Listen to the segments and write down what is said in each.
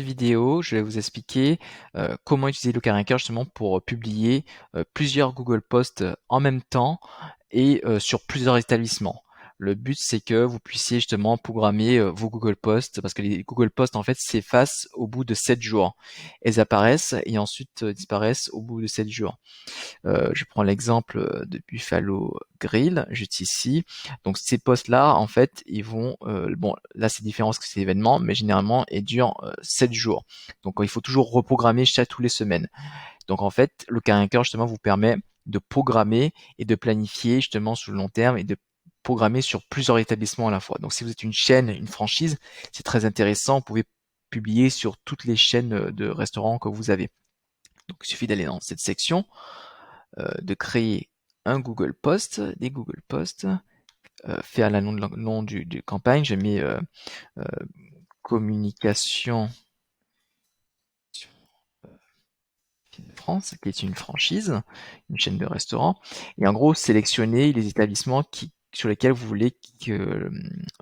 Vidéo, je vais vous expliquer comment utiliser le Ranker justement pour publier plusieurs Google Posts en même temps et sur plusieurs établissements. Le but, c'est que vous puissiez justement programmer vos Google Posts parce que les Google Posts en fait s'effacent au bout de 7 jours. Elles apparaissent et ensuite disparaissent au bout de 7 jours. Je prends l'exemple de Buffalo Grill, juste ici. Donc ces posts-là, en fait, ils vont, bon, là c'est différent parce que c'est l'événement, mais généralement, ils durent 7 jours. Donc il faut toujours reprogrammer tous les semaines. Donc en fait, le calendar justement vous permet de programmer et de planifier justement sur le long terme et de programmer sur plusieurs établissements à la fois. Donc si vous êtes une chaîne, une franchise, c'est très intéressant. Vous pouvez publier sur toutes les chaînes de restaurants que vous avez. Donc il suffit d'aller dans cette section, de créer un Google Post, des Google Posts, faire le nom du campagne. Je mets euh, communication France, qui est une franchise, une chaîne de restaurants. Et en gros, sélectionnez les établissements sur lesquels vous voulez que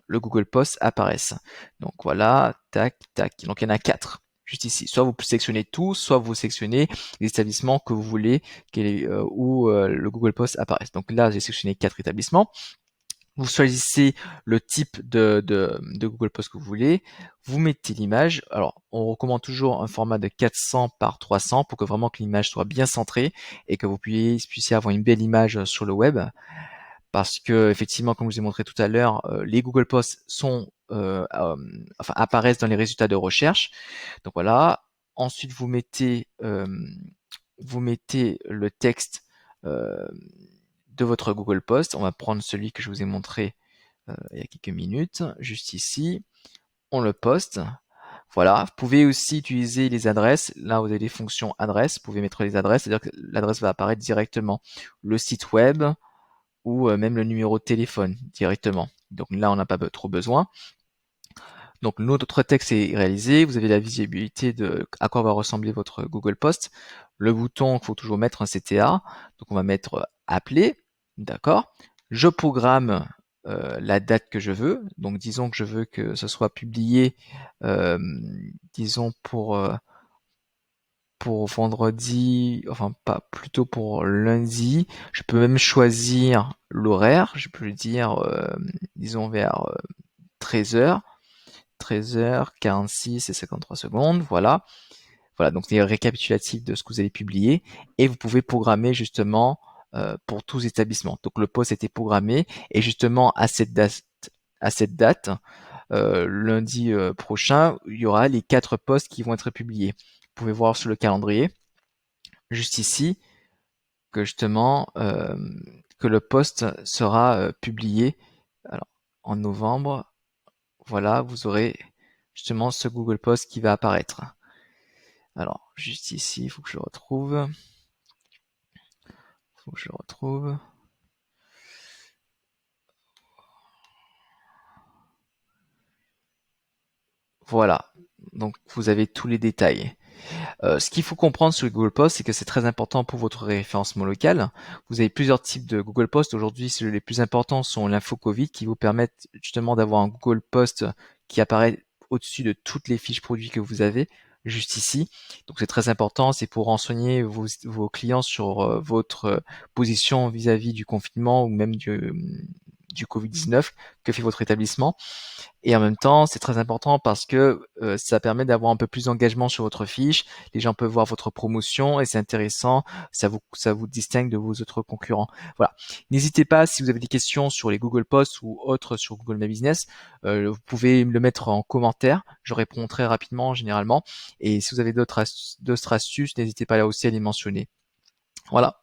le Google Post apparaisse. Donc voilà, tac, tac. Donc il y en a 4. Juste ici. Soit vous sélectionnez tout, soit vous sélectionnez les établissements que vous voulez où le Google Post apparaisse. Donc là, j'ai sélectionné 4 établissements. Vous choisissez le type de Google Post que vous voulez, vous mettez l'image. Alors, on recommande toujours un format de 400 par 300 pour que vraiment que l'image soit bien centrée et que vous puissiez avoir une belle image sur le web. Parce que effectivement, comme je vous ai montré tout à l'heure, les Google Posts apparaissent dans les résultats de recherche. Donc voilà. Ensuite, vous mettez le texte euh, de votre Google Post. On va prendre celui que je vous ai montré il y a quelques minutes, juste ici. On le poste. Voilà. Vous pouvez aussi utiliser les adresses. Là, vous avez les fonctions adresses. Vous pouvez mettre les adresses, c'est-à-dire que l'adresse va apparaître directement. Le site web ou même le numéro de téléphone directement. Donc là, on n'a pas trop besoin. Donc notre texte est réalisé, vous avez la visibilité de à quoi va ressembler votre Google Post. Le bouton, il faut toujours mettre un CTA, donc on va mettre appeler, d'accord. Je programme la date que je veux, donc disons que je veux que ce soit publié, euh, disons pour vendredi, enfin pas plutôt pour lundi. Je peux même choisir l'horaire, je peux dire, disons vers 13h. 13h46 et 53 secondes, voilà. Voilà, donc c'est récapitulatif de ce que vous allez publier et vous pouvez programmer justement pour tous les établissements. Donc le post était programmé et justement à cette date, lundi prochain, il y aura les 4 posts qui vont être publiés. Vous pouvez voir sur le calendrier, juste ici, que justement que le post sera publié alors, en novembre. Voilà, vous aurez justement ce Google Post qui va apparaître. Alors, juste ici, il faut que je le retrouve. Faut que je le retrouve. Voilà. Donc, vous avez tous les détails. Ce qu'il faut comprendre sur le Google Post, c'est que c'est très important pour votre référencement local. Vous avez plusieurs types de Google Post. Aujourd'hui, les plus importants sont l'info Covid qui vous permettent justement d'avoir un Google Post qui apparaît au-dessus de toutes les fiches produits que vous avez, juste ici. Donc c'est très important, c'est pour renseigner vos clients sur votre position vis-à-vis du confinement ou même du Covid-19 que fait votre établissement. Et en même temps, c'est très important parce que ça permet d'avoir un peu plus d'engagement sur votre fiche. Les gens peuvent voir votre promotion et c'est intéressant. Ça vous distingue de vos autres concurrents. Voilà. N'hésitez pas si vous avez des questions sur les Google Posts ou autres sur Google My Business, vous pouvez me le mettre en commentaire. Je réponds très rapidement généralement. Et si vous avez d'autres astuces, n'hésitez pas là aussi à les mentionner. Voilà.